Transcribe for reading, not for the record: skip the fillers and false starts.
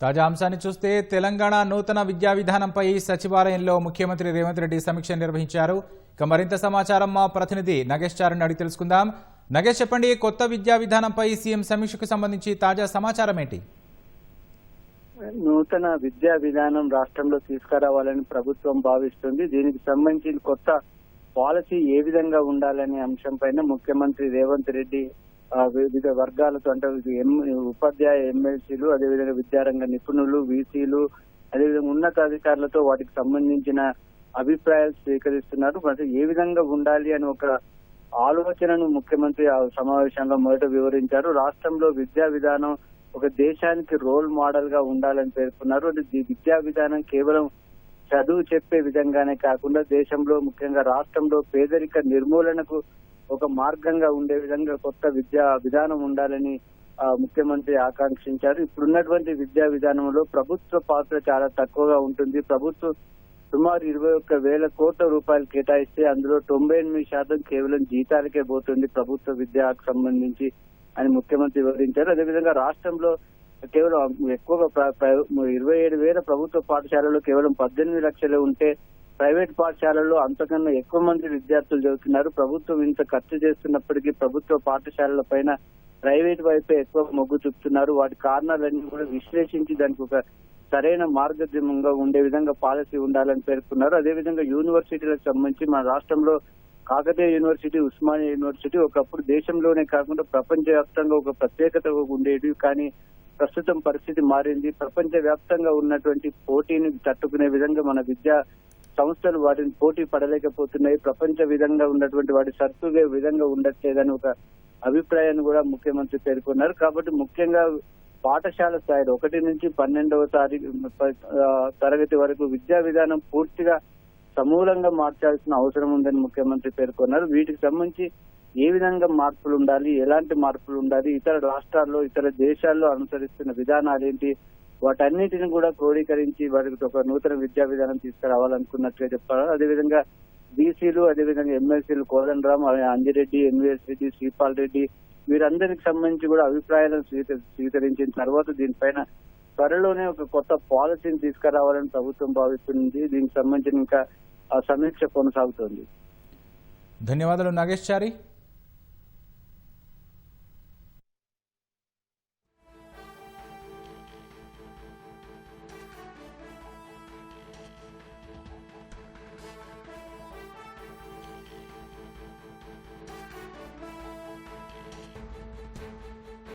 తాజా అంశాన్ని చూస్తే తెలంగాణ నూతన విద్యా విధానంపై సచివాలయంలో ముఖ్యమంత్రి రేవంత్ రెడ్డి సమీక్ష నిర్వహించారు. ఇక మరింత సమాచారం మా ప్రతినిధి నగేష్ చారుని అడిగి తెలుసుకుందాం. నగేష్, చెప్పండి, కొత్త విద్యా విధానంపై సీఎం సమీక్షకు సంబంధించి తాజా సమాచారం ఏంటి? నూతన విద్యా విధానం రాష్ట్రంలో తీసుకురావాలని ప్రభుత్వం భావిస్తుంది. దీనికి సంబంధించిన కొత్త పాలసీ ఏ విధంగా ఉండాలనే అంశంపైన ముఖ్యమంత్రి రేవంత్ రెడ్డి వివిధ వర్గాలతో అంటే ఉపాధ్యాయ ఎమ్మెల్సీలు, అదేవిధంగా విద్యారంగ నిపుణులు, వీసీలు, అదేవిధంగా ఉన్నతాధికారులతో వాటికి సంబంధించిన అభిప్రాయాలు స్వీకరిస్తున్నారు. అంటే ఏ విధంగా ఉండాలి అని ఒక ఆలోచనను ముఖ్యమంత్రి ఆ సమావేశంలో మొదట వివరించారు. రాష్ట్రంలో విద్యా విధానం ఒక దేశానికి రోల్ మోడల్ గా ఉండాలని పేర్కొన్నారు. ఈ విద్యా విధానం కేవలం చదువు చెప్పే విధంగానే కాకుండా దేశంలో ముఖ్యంగా రాష్ట్రంలో పేదరిక నిర్మూలనకు ఒక మార్గంగా ఉండే విధంగా కొత్త విద్యా విధానం ఉండాలని ముఖ్యమంత్రి ఆకాంక్షించారు. ఇప్పుడున్నటువంటి విద్యా విధానంలో ప్రభుత్వ పాత్ర చాలా తక్కువగా ఉంటుంది. ప్రభుత్వం సుమారు 21,000 కోట్ల రూపాయలు కేటాయిస్తే అందులో 98% కేవలం జీతాలకే పోతుంది ప్రభుత్వ విద్యకు సంబంధించి అని ముఖ్యమంత్రి వివరించారు. అదేవిధంగా రాష్ట్రంలో కేవలం ఎక్కువగా 27,000 ప్రభుత్వ పాఠశాలలు కేవలం 18 లక్షలు ఉంటే ప్రైవేట్ పాఠశాలల్లో అంతకన్నా ఎక్కువ మంది విద్యార్థులు చదువుతున్నారు. ప్రభుత్వం ఇంత ఖర్చు చేస్తున్నప్పటికీ ప్రభుత్వ పాఠశాలల పైన ప్రైవేట్ వైపే ఎక్కువ మొగ్గు చూపుతున్నారు. వాటి కారణాలన్నీ కూడా విశ్లేషించి దానికి ఒక సరైన మార్గదర్శకంగా ఉండే విధంగా పాలసీ ఉండాలని పేర్కొన్నారు. అదేవిధంగా యూనివర్సిటీలకు సంబంధించి మన రాష్ట్రంలో కాకతీయ యూనివర్సిటీ, ఉస్మానియా యూనివర్సిటీ ఒకప్పుడు దేశంలోనే కాకుండా ప్రపంచ వ్యాప్తంగా ఒక ప్రత్యేకత ఉండేది. కానీ ప్రస్తుతం పరిస్థితి మారింది. ప్రపంచ వ్యాప్తంగా ఉన్నటువంటి పోటీని తట్టుకునే విధంగా మన విద్యా సంస్థలు వాటిని పోటీ పడలేకపోతున్నాయి. ప్రపంచ విధంగా ఉన్నటువంటి వాటి సర్దుగే విధంగా ఉండట్లేదని ఒక అభిప్రాయాన్ని కూడా ముఖ్యమంత్రి పేర్కొన్నారు. కాబట్టి ముఖ్యంగా పాఠశాల స్థాయిలో 1 నుంచి 12వ తరగతి వరకు విద్యా విధానం పూర్తిగా సమూలంగా మార్చాల్సిన అవసరం ఉందని ముఖ్యమంత్రి పేర్కొన్నారు. వీటికి సంబంధించి ఏ విధంగా మార్పులు ఉండాలి, ఎలాంటి మార్పులు ఉండాలి, ఇతర రాష్ట్రాల్లో ఇతర దేశాల్లో అనుసరిస్తున్న విధానాలు ఏంటి, వాటన్నిటిని కూడా క్రోడీకరించి వారికి ఒక నూతన విద్యా విధానం తీసుకురావాలనుకున్నట్టుగా చెప్పారు. అదేవిధంగా బీసీలు, అదేవిధంగా ఎమ్మెల్సీలు కోదండరాం, అంజిరెడ్డి, ఎన్వీఎస్ రెడ్డి, శ్రీపాల్ రెడ్డి వీరందరికి సంబంధించి కూడా అభిప్రాయాలను స్వీకరించిన తర్వాత దీనిపైన త్వరలోనే ఒక కొత్త పాలసీని తీసుకురావాలని ప్రభుత్వం భావిస్తుంది. దీనికి సంబంధించిన ఇంకా సమీక్ష కొనసాగుతోంది. ధన్యవాదాలు నాగేష్ చారి.